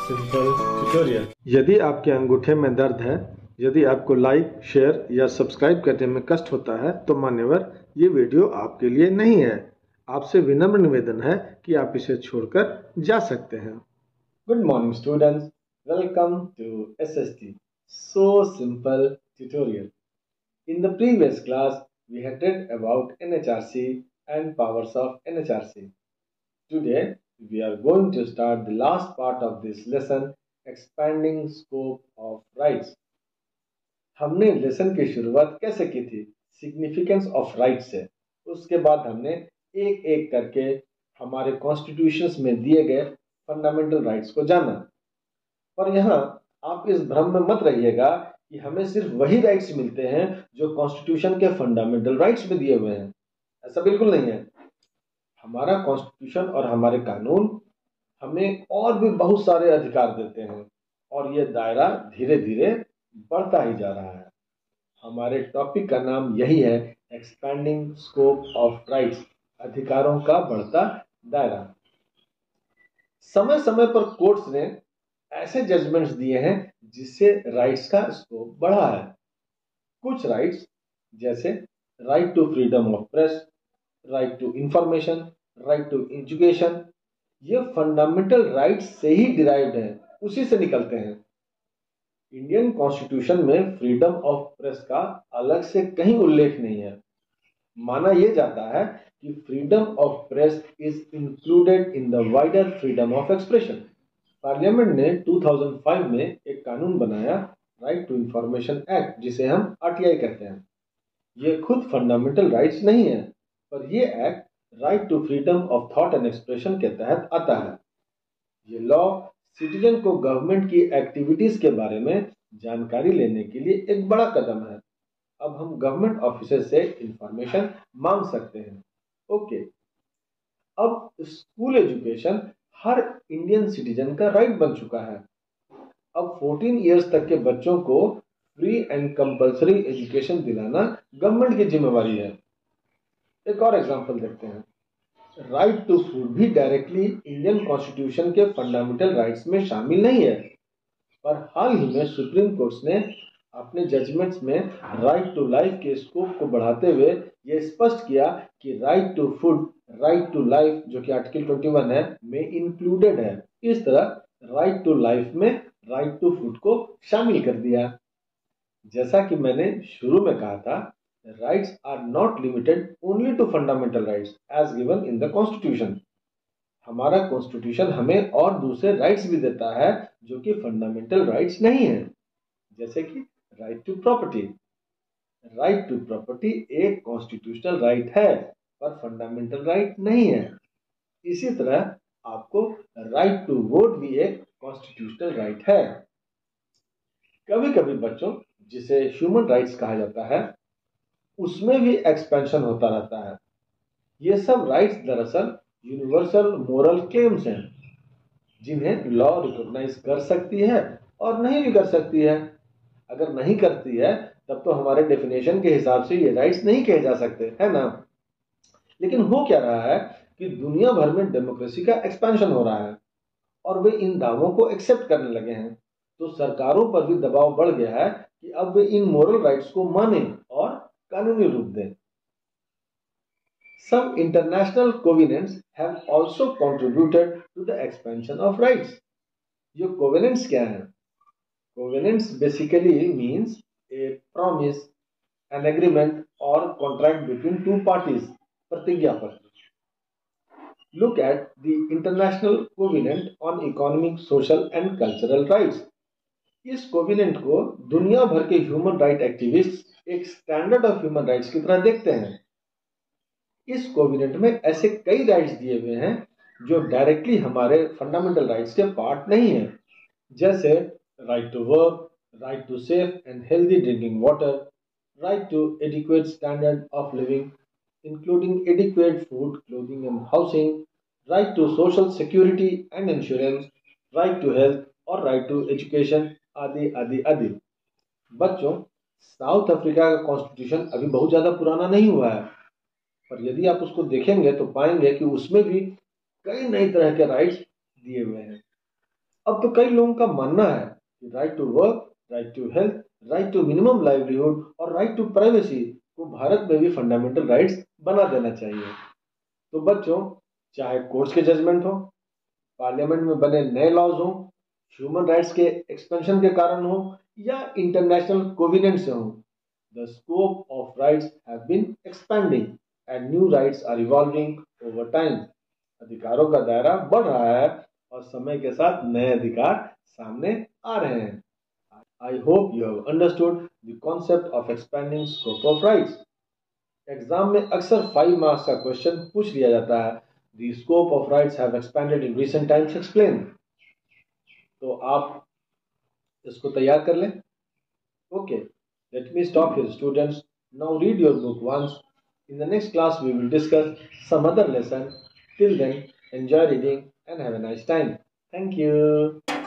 Simple tutorial. यदि आपके अंगूठे में दर्द है, यदि आपको लाइक, शेयर या सब्सक्राइब करने में कष्ट होता है, तो मान्यवर ये वीडियो आपके लिए नहीं है। आपसे विनम्र निवेदन है कि आप इसे छोड़कर जा सकते हैं। Good morning, students. Welcome to SST. So simple tutorial. In the previous class, we had read about NHRC and powers of NHRC. Today, we are going to start the last part of this lesson, expanding scope of rights. हमने lesson की शुरुआत कैसे की थी? Significance of right से। उसके बाद हमने एक एक करके हमारे कॉन्स्टिट्यूशंस में दिए गए फंडामेंटल राइट्स को जाना। और यहाँ आप इस भ्रम में मत रहिएगा कि हमें सिर्फ वही राइट्स मिलते हैं जो कॉन्स्टिट्यूशन के फंडामेंटल राइट्स में दिए हुए हैं। ऐसा बिल्कुल नहीं है। हमारा कॉन्स्टिट्यूशन और हमारे कानून हमें और भी बहुत सारे अधिकार देते हैं और ये दायरा धीरे धीरे बढ़ता ही जा रहा है। हमारे टॉपिक का नाम यही है, एक्सपैंडिंग स्कोप ऑफ राइट्स, अधिकारों का बढ़ता दायरा। समय समय पर कोर्ट्स ने ऐसे जजमेंट्स दिए हैं जिससे राइट्स का स्कोप बढ़ा है। कुछ राइट्स जैसे right to freedom of press, right to information, right to education, ये फंडामेंटल राइट्स से ही डिराइव्ड है, उसी से निकलते हैं। इंडियन कॉन्स्टिट्यूशन में फ्रीडम ऑफ प्रेस का अलग से कहीं उल्लेख नहीं है। माना यह जाता है कि freedom of press is included in the wider freedom of expression. Parliament ने 2005 में एक कानून बनाया, राइट टू इंफॉर्मेशन एक्ट, जिसे हम आरटीआई कहते हैं। ये खुद फंडामेंटल राइट्स नहीं है, पर यह act right to freedom of thought and expression के तहत आता है। ये लॉ सिटीजन को गवर्नमेंट की एक्टिविटीज के बारे में जानकारी लेने के लिए एक बड़ा कदम है। अब हम गवर्नमेंट ऑफिसर से इंफॉर्मेशन मांग सकते हैं। ओके, अब स्कूल एजुकेशन हर इंडियन सिटीजन का राइट बन चुका है। अब 14 इयर्स तक के बच्चों को फ्री एंड कंपल्सरी एजुकेशन दिलाना गवर्नमेंट की जिम्मेवारी है। एक और एग्जांपल देखते हैं। राइट टू फूड भी डायरेक्टली इंडियन कॉन्स्टिट्यूशन के फंडामेंटल राइट्स में शामिल नहीं है, पर हाल ही में सुप्रीम कोर्ट ने अपने जजमेंट्स में राइट टू लाइफ के स्कोप को बढ़ाते हुए यह स्पष्ट किया कि right to food, right to life, जो कि आर्टिकल 21 है, में इंक्लूडेड है। इस तरह राइट टू लाइफ में राइट टू फूड को शामिल कर दिया। जैसा कि मैंने शुरू में कहा था, rights are not limited only to fundamental rights as given in the constitution. हमारा कॉन्स्टिट्यूशन हमें और दूसरे राइट्स भी देता है जो कि फंडामेंटल राइट्स नहीं है, जैसे कि right to property. Right to property एक कॉन्स्टिट्यूशनल राइट है, पर फंडामेंटल राइट नहीं है। इसी तरह आपको राइट टू वोट भी एक कॉन्स्टिट्यूशनल राइट है। कभी कभी बच्चों, जिसे ह्यूमन राइट्स कहा जाता है, उसमें भी एक्सपेंशन होता रहता है। ये सब राइट्स दरअसल यूनिवर्सल मोरल क्लेम्स हैं, जिन्हें लॉ रिकॉग्नाइज कर सकती है और नहीं भी कर सकती है। अगर नहीं करती है तब तो हमारे डेफिनेशन के हिसाब से ये राइट्स नहीं कहे जा सकते, है ना। लेकिन हो क्या रहा है कि दुनिया भर में डेमोक्रेसी का एक्सपेंशन हो रहा है और वे इन दावों को एक्सेप्ट करने लगे हैं, तो सरकारों पर भी दबाव बढ़ गया है कि अब वे इन मोरल राइट्स को माने और कानूनी रूप दें। Some international covenants have also contributed to the expansion of rights. ये covenants क्या हैं? Covenants basically means a promise, an agreement or contract between two parties. प्रतिज्ञा पत्र। Look at the International Covenant on Economic, Social and Cultural Rights. इस covenant को दुनिया भर के ह्यूमन राइट एक्टिविस्ट एक स्टैंडर्ड ऑफ ह्यूमन राइट्स की तरह देखते हैं। इस कोविनेंट में ऐसे कई राइट्स दिए हुए हैं जो डायरेक्टली हमारे फंडामेंटल राइट्स के पार्ट नहीं है, जैसे right to work, right to safe and healthy drinking water, right to adequate standard of living including adequate food, clothing and housing, right to social security and insurance, right to health और right to education, आदि आदि आदि। बच्चों, south Africa का constitution अभी बहुत ज्यादा पुराना नहीं हुआ है, पर यदि आप उसको देखेंगे तो पाएंगे कि उसमें भी कई नई तरह के राइट्स दिए हुए हैं। अब तो कई लोगों का मानना है कि right to work, right to health, right to minimum livelihood और राइट टू प्राइवेसी को भारत में भी फंडामेंटल राइट्स बना देना चाहिए। तो बच्चों, चाहे कोर्ट्स के जजमेंट हो, पार्लियामेंट में बने नए लॉज हो, ह्यूमन राइट्स के एक्सपेंशन के कारण हो या इंटरनेशनल कोविनेंट से हो, the scope of rights have been expanding and new rights are evolving over time. अधिकारों का दायरा बढ़ रहा है और समय के साथ नए अधिकार सामने आ रहे हैं। I hope you have understood the concept of expanding scope of rights. Exam में अक्सर 5 मार्क्स का क्वेश्चन पूछ लिया जाता है, the scope of rights have expanded in recent times, explain. तो आप इसको तैयार कर लें। Okay, let me stop here students. Now read your book once. In the next class, we will discuss some other lesson. Till then, enjoy reading and have a nice time. Thank you.